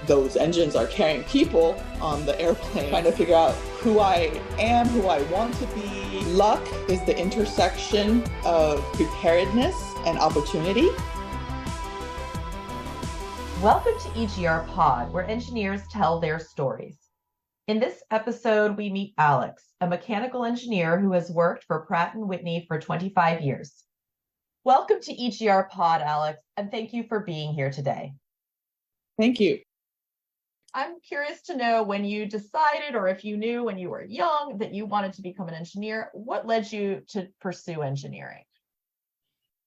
those engines are carrying people on the airplane, trying to figure out who I am, who I want to be. Luck is the intersection of preparedness and opportunity. Welcome to EGR Pod, where engineers tell their stories. In this episode, we meet Alex, a mechanical engineer who has worked for Pratt and Whitney for 25 years. Welcome to EGR Pod, Alex, and thank you for being here today. Thank you. I'm curious to know when you decided, or if you knew when you were young, that you wanted to become an engineer. What led you to pursue engineering?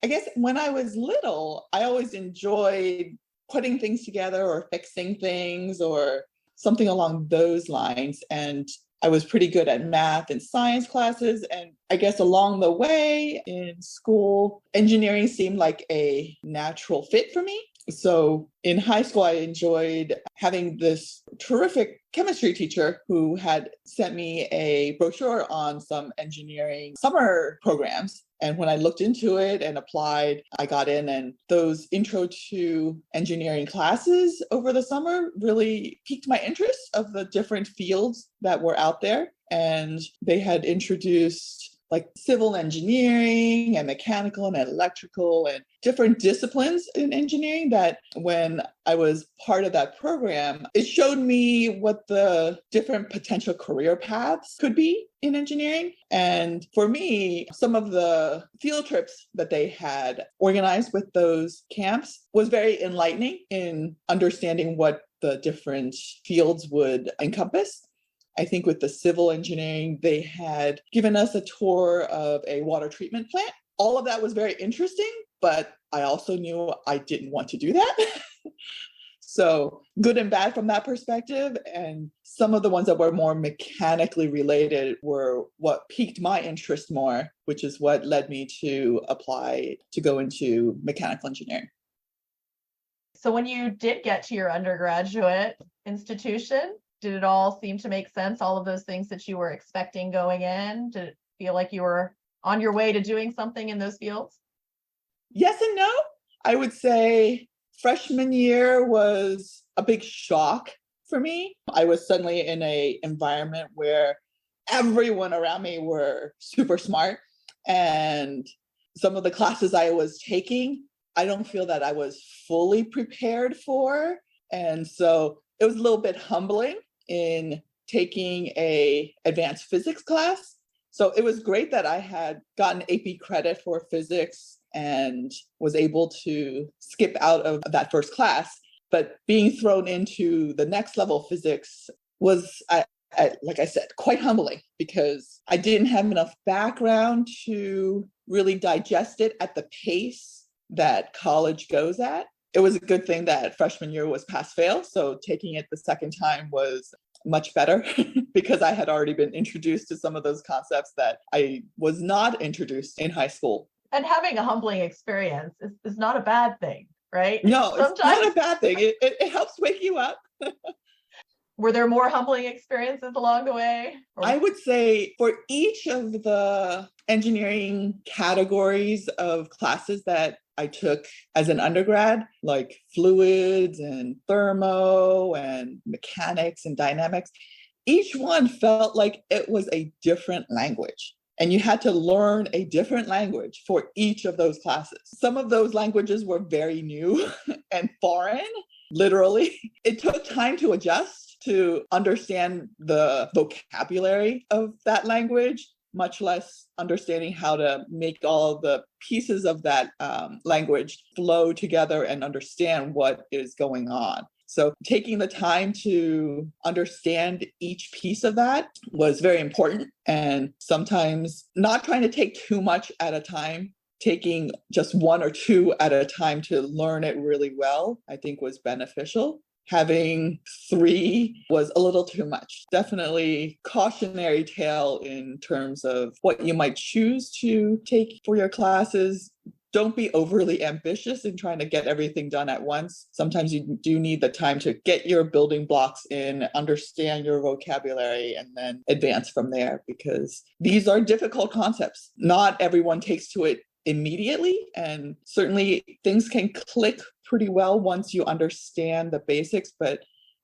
I guess when I was little, I always enjoyed putting things together or fixing things or something along those lines. And I was pretty good at math and science classes. And I guess along the way in school, engineering seemed like a natural fit for me. So in high school, I enjoyed having this terrific chemistry teacher who had sent me a brochure on some engineering summer programs. And when I looked into it and applied, I got in, and those intro to engineering classes over the summer really piqued my interest of the different fields that were out there. And they had introduced like civil engineering and mechanical and electrical and different disciplines in engineering that when I was part of that program, it showed me what the different potential career paths could be in engineering. And for me, some of the field trips that they had organized with those camps was very enlightening in understanding what the different fields would encompass. I think with the civil engineering, they had given us a tour of a water treatment plant. All of that was very interesting, but I also knew I didn't want to do that. So good and bad from that perspective. And some of the ones that were more mechanically related were what piqued my interest more, which is what led me to apply to go into mechanical engineering. So when you did get to your undergraduate institution, did it all seem to make sense? All of those things that you were expecting going in? Did it feel like you were on your way to doing something in those fields? Yes and no. I would say freshman year was a big shock for me. I was suddenly in an environment where everyone around me were super smart. And some of the classes I was taking, I don't feel that I was fully prepared for. And so it was a little bit humbling in taking an advanced physics class. So it was great that I had gotten AP credit for physics and was able to skip out of that first class. But being thrown into the next level physics was, like I said, quite humbling because I didn't have enough background to really digest it at the pace that college goes at. It was a good thing that freshman year was pass-fail. So taking it the second time was much better because I had already been introduced to some of those concepts that I was not introduced in high school. And having a humbling experience is not a bad thing, right? No, it's not a bad thing. It helps wake you up. Were there more humbling experiences along the way? I would say for each of the engineering categories of classes that I took as an undergrad, like fluids and thermo and mechanics and dynamics, each one felt like it was a different language. And you had to learn a different language for each of those classes. Some of those languages were very new and foreign, literally. It took time to adjust to understand the vocabulary of that language, much less understanding how to make all of the pieces of that language flow together and understand what is going on. So taking the time to understand each piece of that was very important. And sometimes not trying to take too much at a time, taking just one or two at a time to learn it really well, I think was beneficial. Having 3 was a little too much. Definitely cautionary tale in terms of what you might choose to take for your classes. Don't be overly ambitious in trying to get everything done at once. Sometimes you do need the time to get your building blocks in, understand your vocabulary, and then advance from there because these are difficult concepts. Not everyone takes to it immediately. And certainly things can click pretty well once you understand the basics, but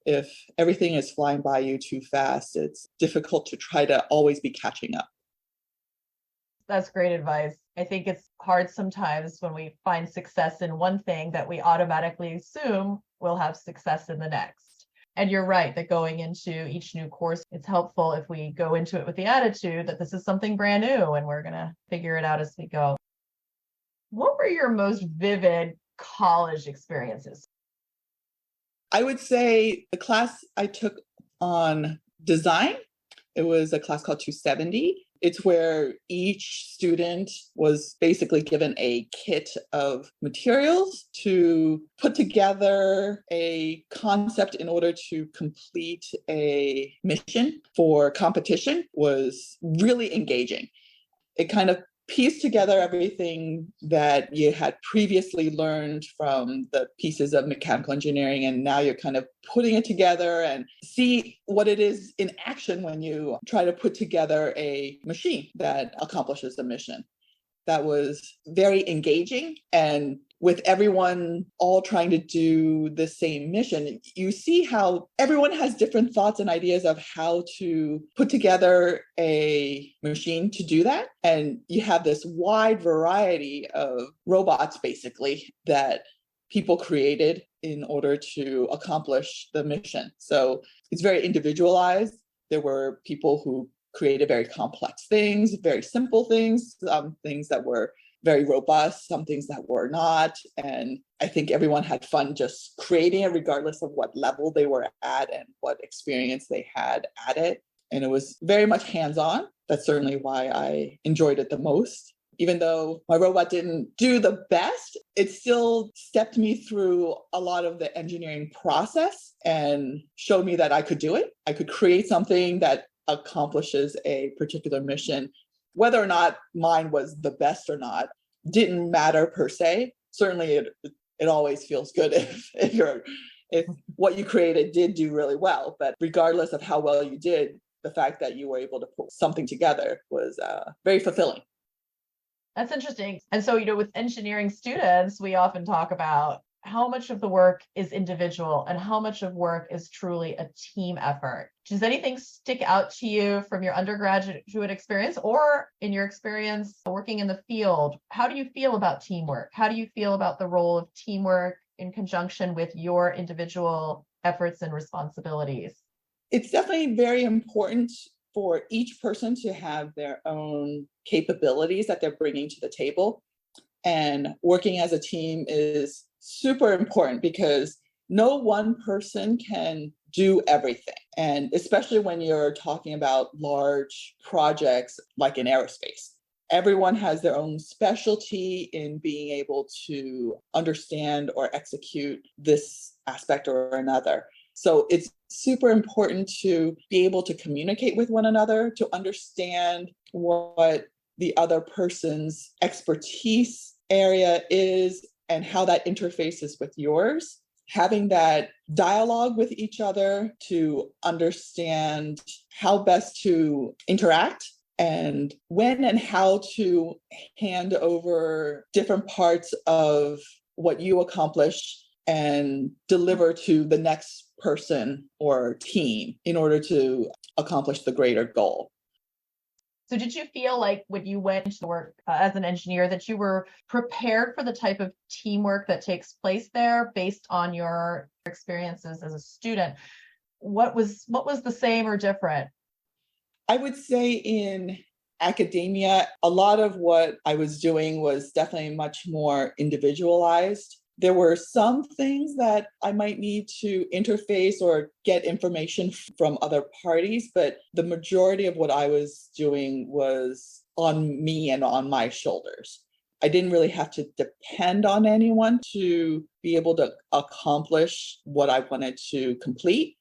If everything is flying by you too fast, it's difficult to try to always be catching up. That's great advice. I think it's hard sometimes when we find success in one thing that we automatically assume we'll have success in the next. And you're right that going into each new course, it's helpful if we go into it with the attitude that this is something brand new and we're going to figure it out as we go. What were your most vivid college experiences? I would say the class I took on design, it was a class called 270. It's where each student was basically given a kit of materials to put together a concept in order to complete a mission for competition. Was really engaging. It kind of pieced together everything that you had previously learned from the pieces of mechanical engineering, and now you're kind of putting it together and see what it is in action when you try to put together a machine that accomplishes the mission. That was very engaging, and with everyone all trying to do the same mission, you see how everyone has different thoughts and ideas of how to put together a machine to do that. And you have this wide variety of robots, basically, that people created in order to accomplish the mission. So it's very individualized. There were people who created very complex things, very simple things, things that were very robust, some things that were not. And I think everyone had fun just creating it, regardless of what level they were at and what experience they had at it. And it was very much hands-on. That's certainly why I enjoyed it the most. Even though my robot didn't do the best, it still stepped me through a lot of the engineering process and showed me that I could do it. I could create something that accomplishes a particular mission. Whether or not mine was the best or not didn't matter per se. Certainly it always feels good if what you created did do really well. But regardless of how well you did, the fact that you were able to put something together was very fulfilling. That's interesting. And so, with engineering students, we often talk about how much of the work is individual and how much of work is truly a team effort. Does anything stick out to you from your undergraduate experience or in your experience working in the field? How do you feel about teamwork? How do you feel about the role of teamwork in conjunction with your individual efforts and responsibilities? It's definitely very important for each person to have their own capabilities that they're bringing to the table. And working as a team is super important because no one person can do everything. And especially when you're talking about large projects like in aerospace, everyone has their own specialty in being able to understand or execute this aspect or another. So it's super important to be able to communicate with one another, to understand what the other person's expertise area is and how that interfaces with yours. Having that dialogue with each other to understand how best to interact and when and how to hand over different parts of what you accomplish and deliver to the next person or team in order to accomplish the greater goal. So did you feel like when you went to work as an engineer that you were prepared for the type of teamwork that takes place there based on your experiences as a student? What was the same or different? I would say in academia, a lot of what I was doing was definitely much more individualized. There were some things that I might need to interface or get information from other parties, but the majority of what I was doing was on me and on my shoulders. I didn't really have to depend on anyone to be able to accomplish what I wanted to complete.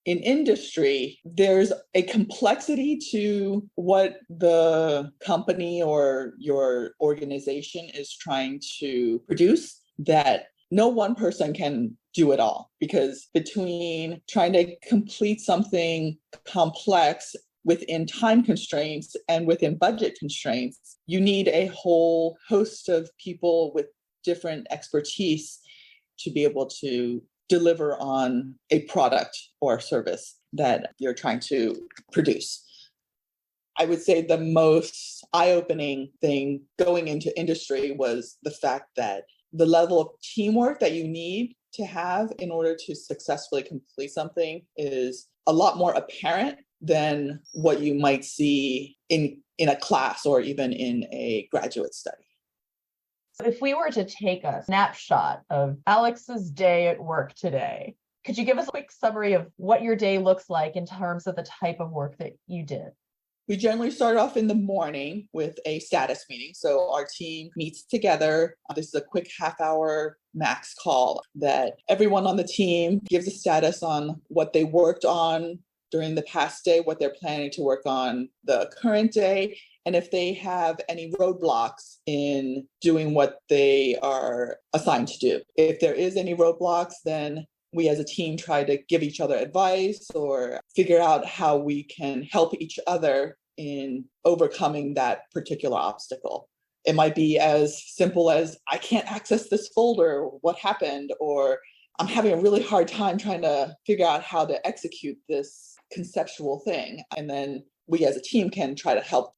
In industry, there's a complexity to what the company or your organization is trying to produce that no one person can do it all, because between trying to complete something complex within time constraints and within budget constraints, you need a whole host of people with different expertise to be able to deliver on a product or service that you're trying to produce. I would say the most eye-opening thing going into industry was the fact that the level of teamwork that you need to have in order to successfully complete something is a lot more apparent than what you might see in a class or even in a graduate study. So if we were to take a snapshot of Alex's day at work today, could you give us a quick summary of what your day looks like in terms of the type of work that you did? We generally start off in the morning with a status meeting. So our team meets together. This is a quick half-hour max call that everyone on the team gives a status on what they worked on during the past day, what they're planning to work on the current day, and if they have any roadblocks in doing what they are assigned to do. If there is any roadblocks, then we as a team try to give each other advice or figure out how we can help each other in overcoming that particular obstacle. It might be as simple as, I can't access this folder, what happened? Or I'm having a really hard time trying to figure out how to execute this conceptual thing. And then we as a team can try to help.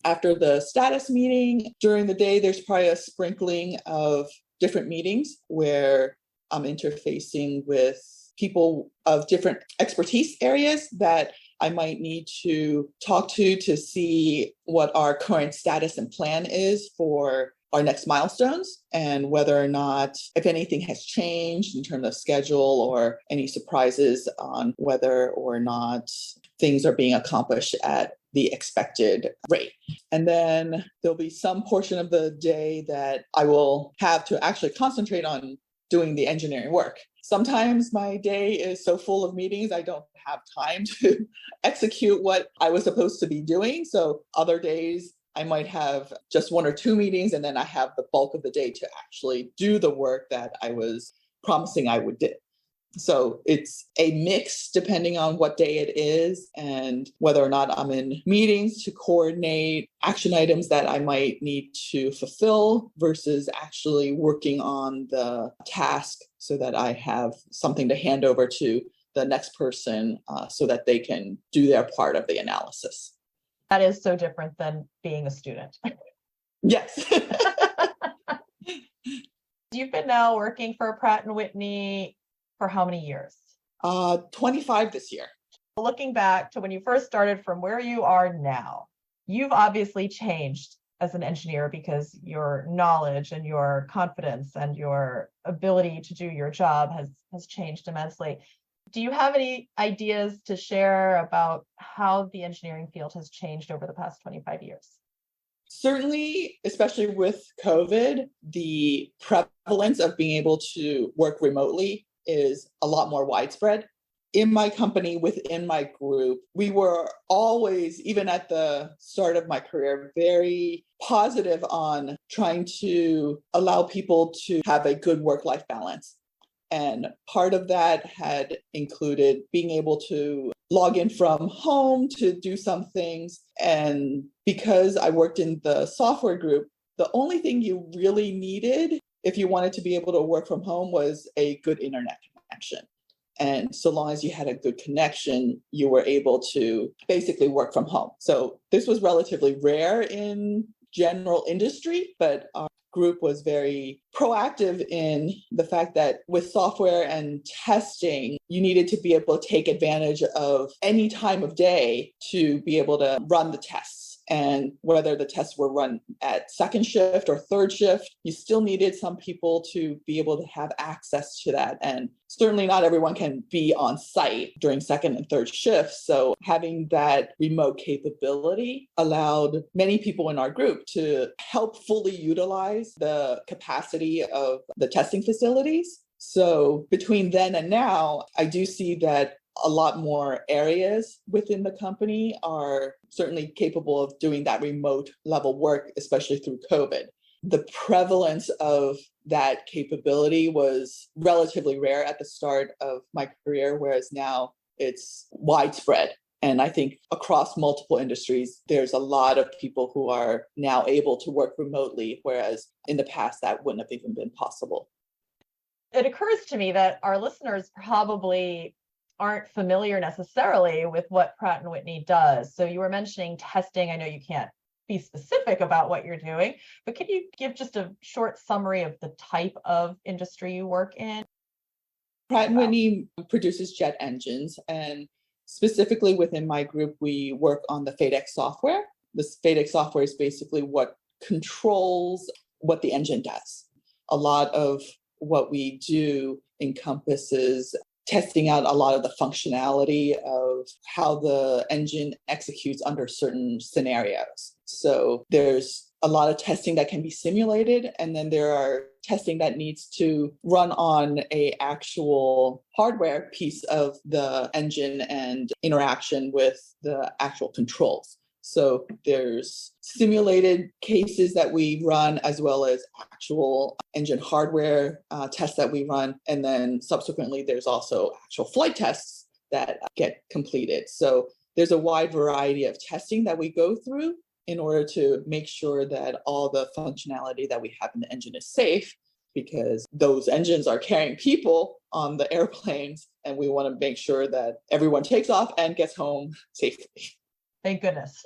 After the status meeting, during the day, there's probably a sprinkling of different meetings where I'm interfacing with people of different expertise areas that I might need to talk to see what our current status and plan is for our next milestones and whether or not, if anything has changed in terms of schedule or any surprises on whether or not things are being accomplished at the expected rate. And then there'll be some portion of the day that I will have to actually concentrate on doing the engineering work. Sometimes my day is so full of meetings, I don't have time to execute what I was supposed to be doing. So other days I might have just one or two meetings, and then I have the bulk of the day to actually do the work that I was promising I would do. So it's a mix depending on what day it is and whether or not I'm in meetings to coordinate action items that I might need to fulfill versus actually working on the task so that I have something to hand over to the next person so that they can do their part of the analysis. That is so different than being a student. Yes. You've been now working for Pratt and Whitney for how many years? 25 this year. Looking back to when you first started from where you are now, you've obviously changed as an engineer because your knowledge and your confidence and your ability to do your job has changed immensely. Do you have any ideas to share about how the engineering field has changed over the past 25 years? Certainly, especially with COVID, the prevalence of being able to work remotely is a lot more widespread. In my company, within my group, we were always, even at the start of my career, very positive on trying to allow people to have a good work-life balance. And part of that had included being able to log in from home to do some things. And because I worked in the software group, the only thing you really needed if you wanted to be able to work from home was a good internet connection. And so long as you had a good connection, you were able to basically work from home. So this was relatively rare in general industry, but our group was very proactive in the fact that with software and testing, you needed to be able to take advantage of any time of day to be able to run the tests. And whether the tests were run at second shift or third shift, you still needed some people to be able to have access to that. And certainly not everyone can be on site during second and third shifts. So having that remote capability allowed many people in our group to help fully utilize the capacity of the testing facilities. So between then and now, I do see that a lot more areas within the company are certainly capable of doing that remote level work, especially through COVID. The prevalence of that capability was relatively rare at the start of my career, whereas now it's widespread. And I think across multiple industries, there's a lot of people who are now able to work remotely, whereas in the past that wouldn't have even been possible. it occurs to me that our listeners probably aren't familiar necessarily with what Pratt and Whitney does. So you were mentioning testing. I know you can't be specific about what you're doing, but can you give just a short summary of the type of industry you work in? Pratt and Whitney produces jet engines, and specifically within my group, we work on the FADEC software. This FADEC software is basically what controls what the engine does. A lot of what we do encompasses testing out a lot of the functionality of how the engine executes under certain scenarios. So there's a lot of testing that can be simulated, and then there are testing that needs to run on a actual hardware piece of the engine and interaction with the actual controls. So there's simulated cases that we run, as well as actual engine hardware tests that we run. And then subsequently, there's also actual flight tests that get completed. So there's a wide variety of testing that we go through in order to make sure that all the functionality that we have in the engine is safe, because those engines are carrying people on the airplanes, and we want to make sure that everyone takes off and gets home safely. Thank goodness.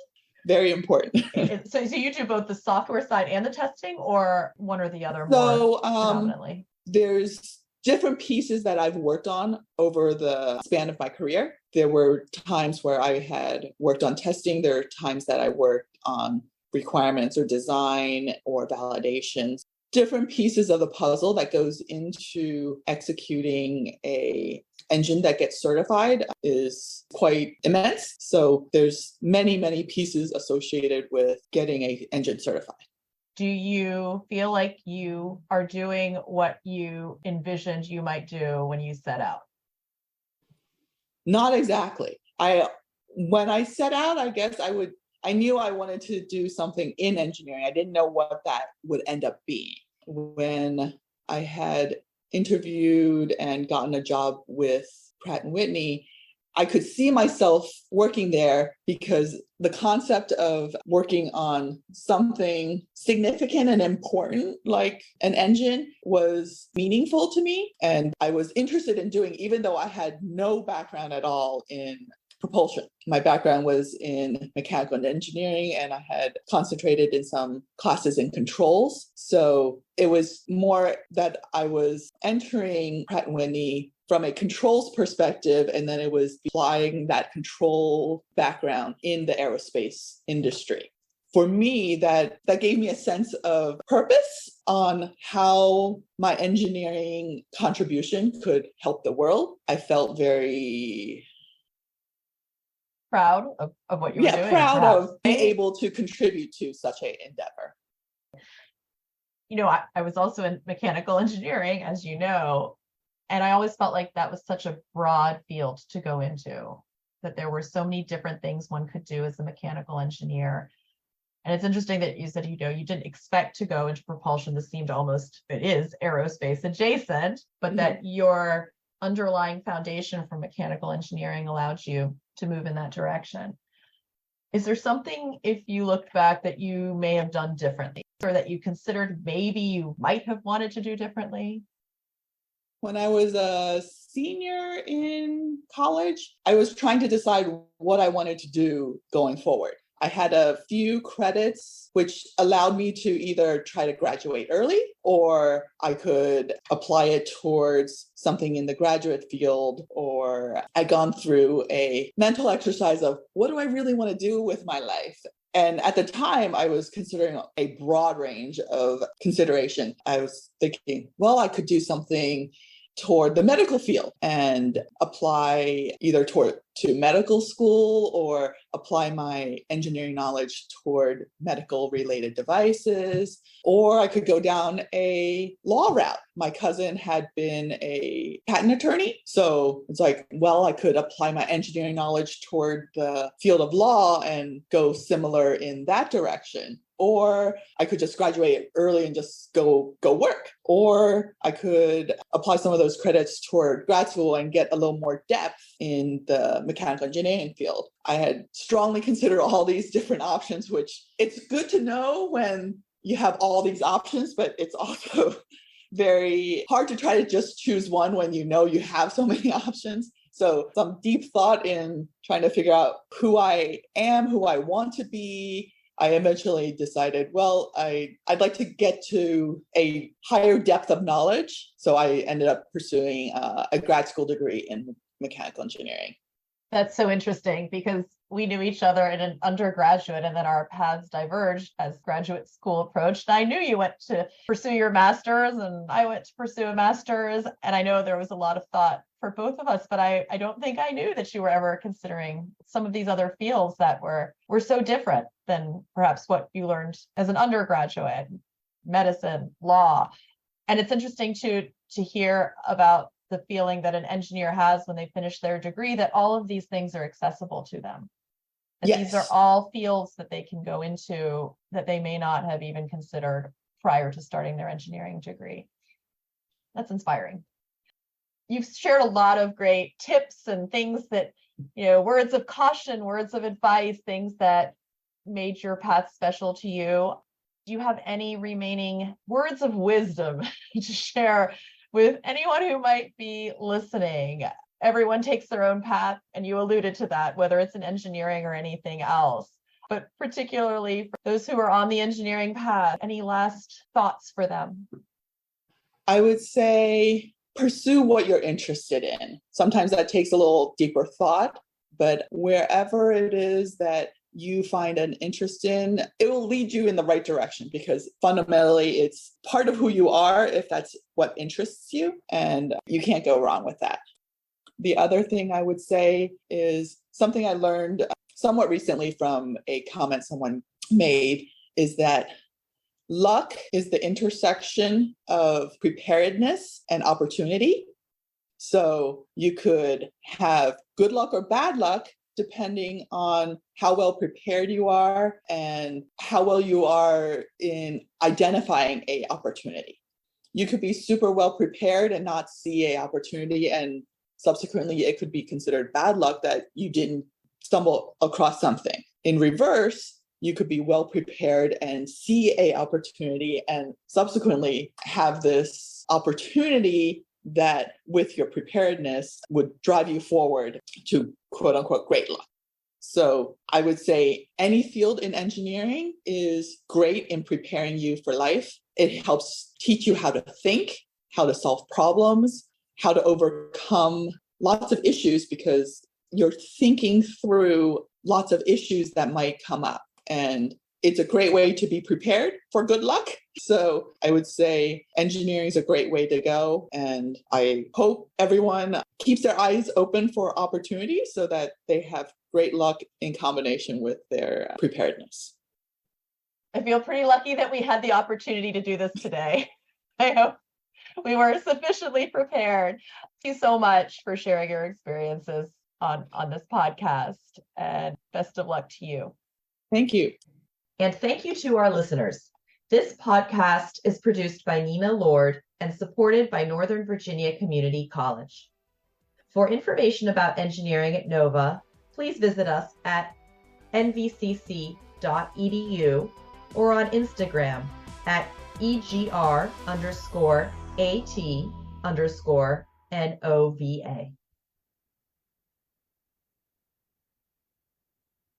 Very important. So you do both the software side and the testing, or one or the other more predominantly? There's different pieces that I've worked on over the span of my career. There were times where I had worked on testing. There are times that I worked on requirements or design or validations. Different pieces of the puzzle that goes into executing a engine that gets certified is quite immense. So there's many pieces associated with getting an engine certified. Do you feel like you are doing what you envisioned you might do when you set out? Not exactly. When I set out, I guess I knew I wanted to do something in engineering. I didn't know what that would end up being. When I had interviewed and gotten a job with Pratt and Whitney, I could see myself working there because the concept of working on something significant and important like an engine was meaningful to me. And I was interested in doing, even though I had no background at all in propulsion. My background was in mechanical engineering, and I had concentrated in some classes in controls. So it was more that I was entering Pratt and Whitney from a controls perspective, and then it was applying that control background in the aerospace industry. For me, that gave me a sense of purpose on how my engineering contribution could help the world. I felt very proud of what you were doing. Yeah, proud of being able to contribute to such an endeavor. You know, I was also in mechanical engineering, as you know, and I always felt like that was such a broad field to go into, that there were so many different things one could do as a mechanical engineer. And it's interesting that you said, you know, you didn't expect to go into propulsion. This seemed almost, it is aerospace adjacent, but that your underlying foundation from mechanical engineering allowed you to move in that direction. Is there something, if you looked back, that you may have done differently, or that you considered maybe you might have wanted to do differently? When I was a senior in college, I was trying to decide what I wanted to do going forward. I had a few credits which allowed me to either try to graduate early, or I could apply it towards something in the graduate field, or I'd gone through a mental exercise of what do I really want to do with my life? And at the time, I was considering a broad range of consideration. I was thinking, well, I could do something toward the medical field and apply either to medical school or apply my engineering knowledge toward medical related devices, or I could go down a law route. My cousin had been a patent attorney, so it's like, well, I could apply my engineering knowledge toward the field of law and go similar in that direction. Or I could just graduate early and just go work. Or I could apply some of those credits toward grad school and get a little more depth in the mechanical engineering field. I had strongly considered all these different options, which it's good to know when you have all these options, but it's also very hard to try to just choose one when you know you have so many options. So some deep thought in trying to figure out who I am, who I want to be. I eventually decided, well, I'd like to get to a higher depth of knowledge. So I ended up pursuing a grad school degree in mechanical engineering. That's so interesting because we knew each other in an undergraduate and then our paths diverged as graduate school approached. I knew you went to pursue your master's and I went to pursue a master's. And I know there was a lot of thought for both of us, but I don't think I knew that you were ever considering some of these other fields that were so different than perhaps what you learned as an undergraduate, medicine, law. And it's interesting to hear about the feeling that an engineer has when they finish their degree, that all of these things are accessible to them. And yes. These are all fields that they can go into that they may not have even considered prior to starting their engineering degree. That's inspiring. You've shared a lot of great tips and things that, words of caution, words of advice, things that made your path special to you. Do you have any remaining words of wisdom to share with anyone who might be listening? Everyone takes their own path, and you alluded to that, whether it's in engineering or anything else. But particularly for those who are on the engineering path, any last thoughts for them? I would say pursue what you're interested in. Sometimes that takes a little deeper thought, but wherever it is that you find an interest in, it will lead you in the right direction because fundamentally it's part of who you are if that's what interests you, and you can't go wrong with that. The other thing I would say is something I learned somewhat recently from a comment someone made is that luck is the intersection of preparedness and opportunity. So you could have good luck or bad luck depending on how well prepared you are and how well you are in identifying an opportunity. You could be super well prepared and not see an opportunity, and subsequently it could be considered bad luck that you didn't stumble across something. In reverse, you could be well prepared and see an opportunity and subsequently have this opportunity that with your preparedness would drive you forward to quote unquote great luck. So I would say any field in engineering is great in preparing you for life. It helps teach you how to think, how to solve problems, how to overcome lots of issues because you're thinking through lots of issues that might come up. And it's a great way to be prepared for good luck. So I would say engineering is a great way to go. And I hope everyone keeps their eyes open for opportunities so that they have great luck in combination with their preparedness. I feel pretty lucky that we had the opportunity to do this today. I hope we were sufficiently prepared. Thank you so much for sharing your experiences on this podcast, and best of luck to you. Thank you. And thank you to our listeners. This podcast is produced by Nina Lord and supported by Northern Virginia Community College. For information about engineering at Nova, please visit us at nvcc.edu or on Instagram at EGR_AT_NOVA.